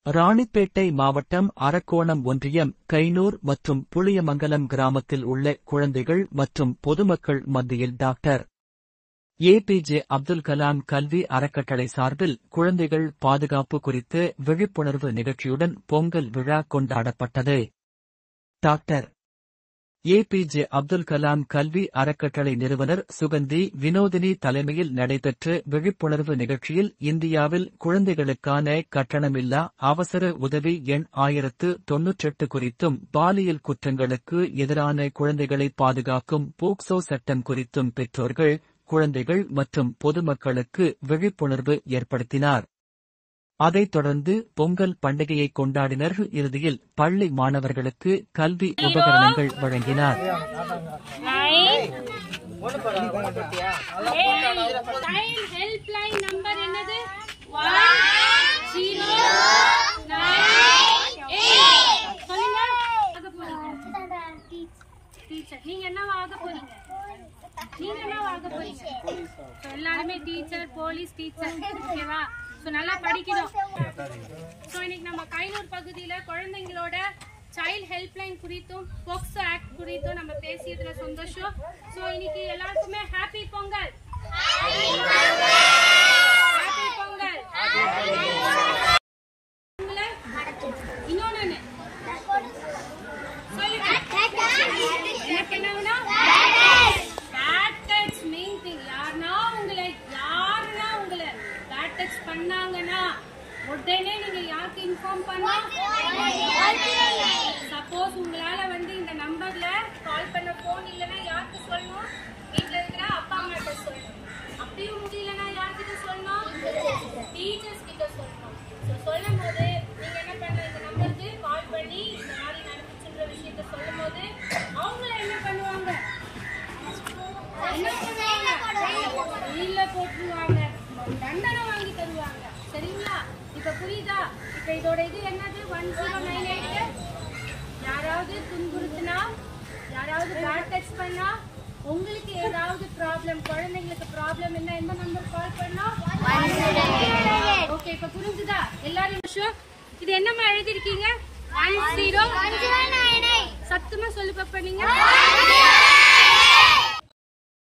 ராணிப்பேட்டை மாவட்டம் அரக்கோணம் ஒன்றியம் கைனூர் மற்றும் புளியமங்கலம் கிராமத்தில் உள்ள குழந்தைகள் மற்றும் பொதுமக்கள் மத்தியில் டாக்டர் ஏபிஜே அப்துல் கலாம் கல்வி அறக்கட்டளை சார்பில் குழந்தைகள் பாதுகாப்பு குறித்து விழிப்புணர்வு நிகழ்ச்சியுடன் பொங்கல் விழா கொண்டாடப்பட்டது. டாக்டர் ஏபிஜே அப்துல் கலாம் கல்வி அறக்கட்டளை நிறுவனர் சுகந்தி வினோதினி தலைமையில் நடைபெற்ற விழிப்புணர்வு நிகழ்ச்சியில் இந்தியாவில் குழந்தைகளுக்கான கட்டணமில்லா அவசர உதவி எண் 1098 குறித்தும் பாலியல் குற்றங்களுக்கு எதிரான குழந்தைகளை பாதுகாக்கும் போக்சோ சட்டம் குறித்தும் பெற்றோர்கள், குழந்தைகள் மற்றும் பொதுமக்களுக்கு விழிப்புணர்வு ஏற்படுத்தினார். அதைத் தொடர்ந்து பொங்கல் பண்டிகையை கொண்டாடினர். இறுதியில் பள்ளி மாணவர்களுக்கு கல்வி உபகரணங்கள் வழங்கினார். எல்லாருமே டீச்சர், போலீஸ் டீச்சர், ஓகேவா? நல்லா படிக்கணும். இன்னைக்கு நம்ம கைனூர் பகுதியில குழந்தைங்களோட சைல்ட் ஹெல்ப்லைன் குறித்தும் போக்சோ ஆக்ட் குறித்தும் நம்ம பேசியதுல சந்தோஷம். இன்னைக்கு எல்லாருக்குமே ஹாப்பி பொங்கல். ஹாப்பி பொங்கல். இன்னொன்னு எனக்கு என்னன்னா மெயின் திங். யாருன்னா உங்களை டச் பண்ணாங்கன்னா உடனே நீங்க யாருக்கு இன்ஃபார்ம் பண்ணலாம்? சப்போஸ் உங்களால இந்த நம்பர்ல கால் பண்ண போன் இல்லைன்னா யாருக்கு சொல்லணும்? வீட்டுல இருக்கிற அப்பா அம்மா கிட்ட சொல்லணும். அப்படியும் முடியலன்னா யார்கிட்ட சொல்லணும்? டீச்சர்ஸ் கிட்ட சொல்லணும். சொல்லும் போது நீங்க என்ன பண்ண, இந்த நம்பருக்கு கால் பண்ணி இந்த மாதிரி நடந்துச்சுன்ற விஷயத்த சொல்லும் போது அவங்கள என்ன பண்ணுவாங்க? வீல்ல போட்டுருவாங்க, தண்டனை வாங்கி தருவாங்க. சரிங்களா? இப்ப புரியுதா? இப்ப இதோட இது என்னது? 1098. யாராவது துன்புறுத்தினா, யாராவது பேட் டச் பண்ணா, உங்களுக்கு ஏதாவது ப்ராப்ளம், குழந்தைங்களுக்கு ப்ராப்ளம் என்ன, எந்த நம்பர் கால் பண்ணா? ஓகே, இப்ப புரிஞ்சுதா எல்லாரும்? இது என்னமா எழுதிருக்கீங்க? 1098. சத்தமா சொல்லு பாப்பா நீங்க.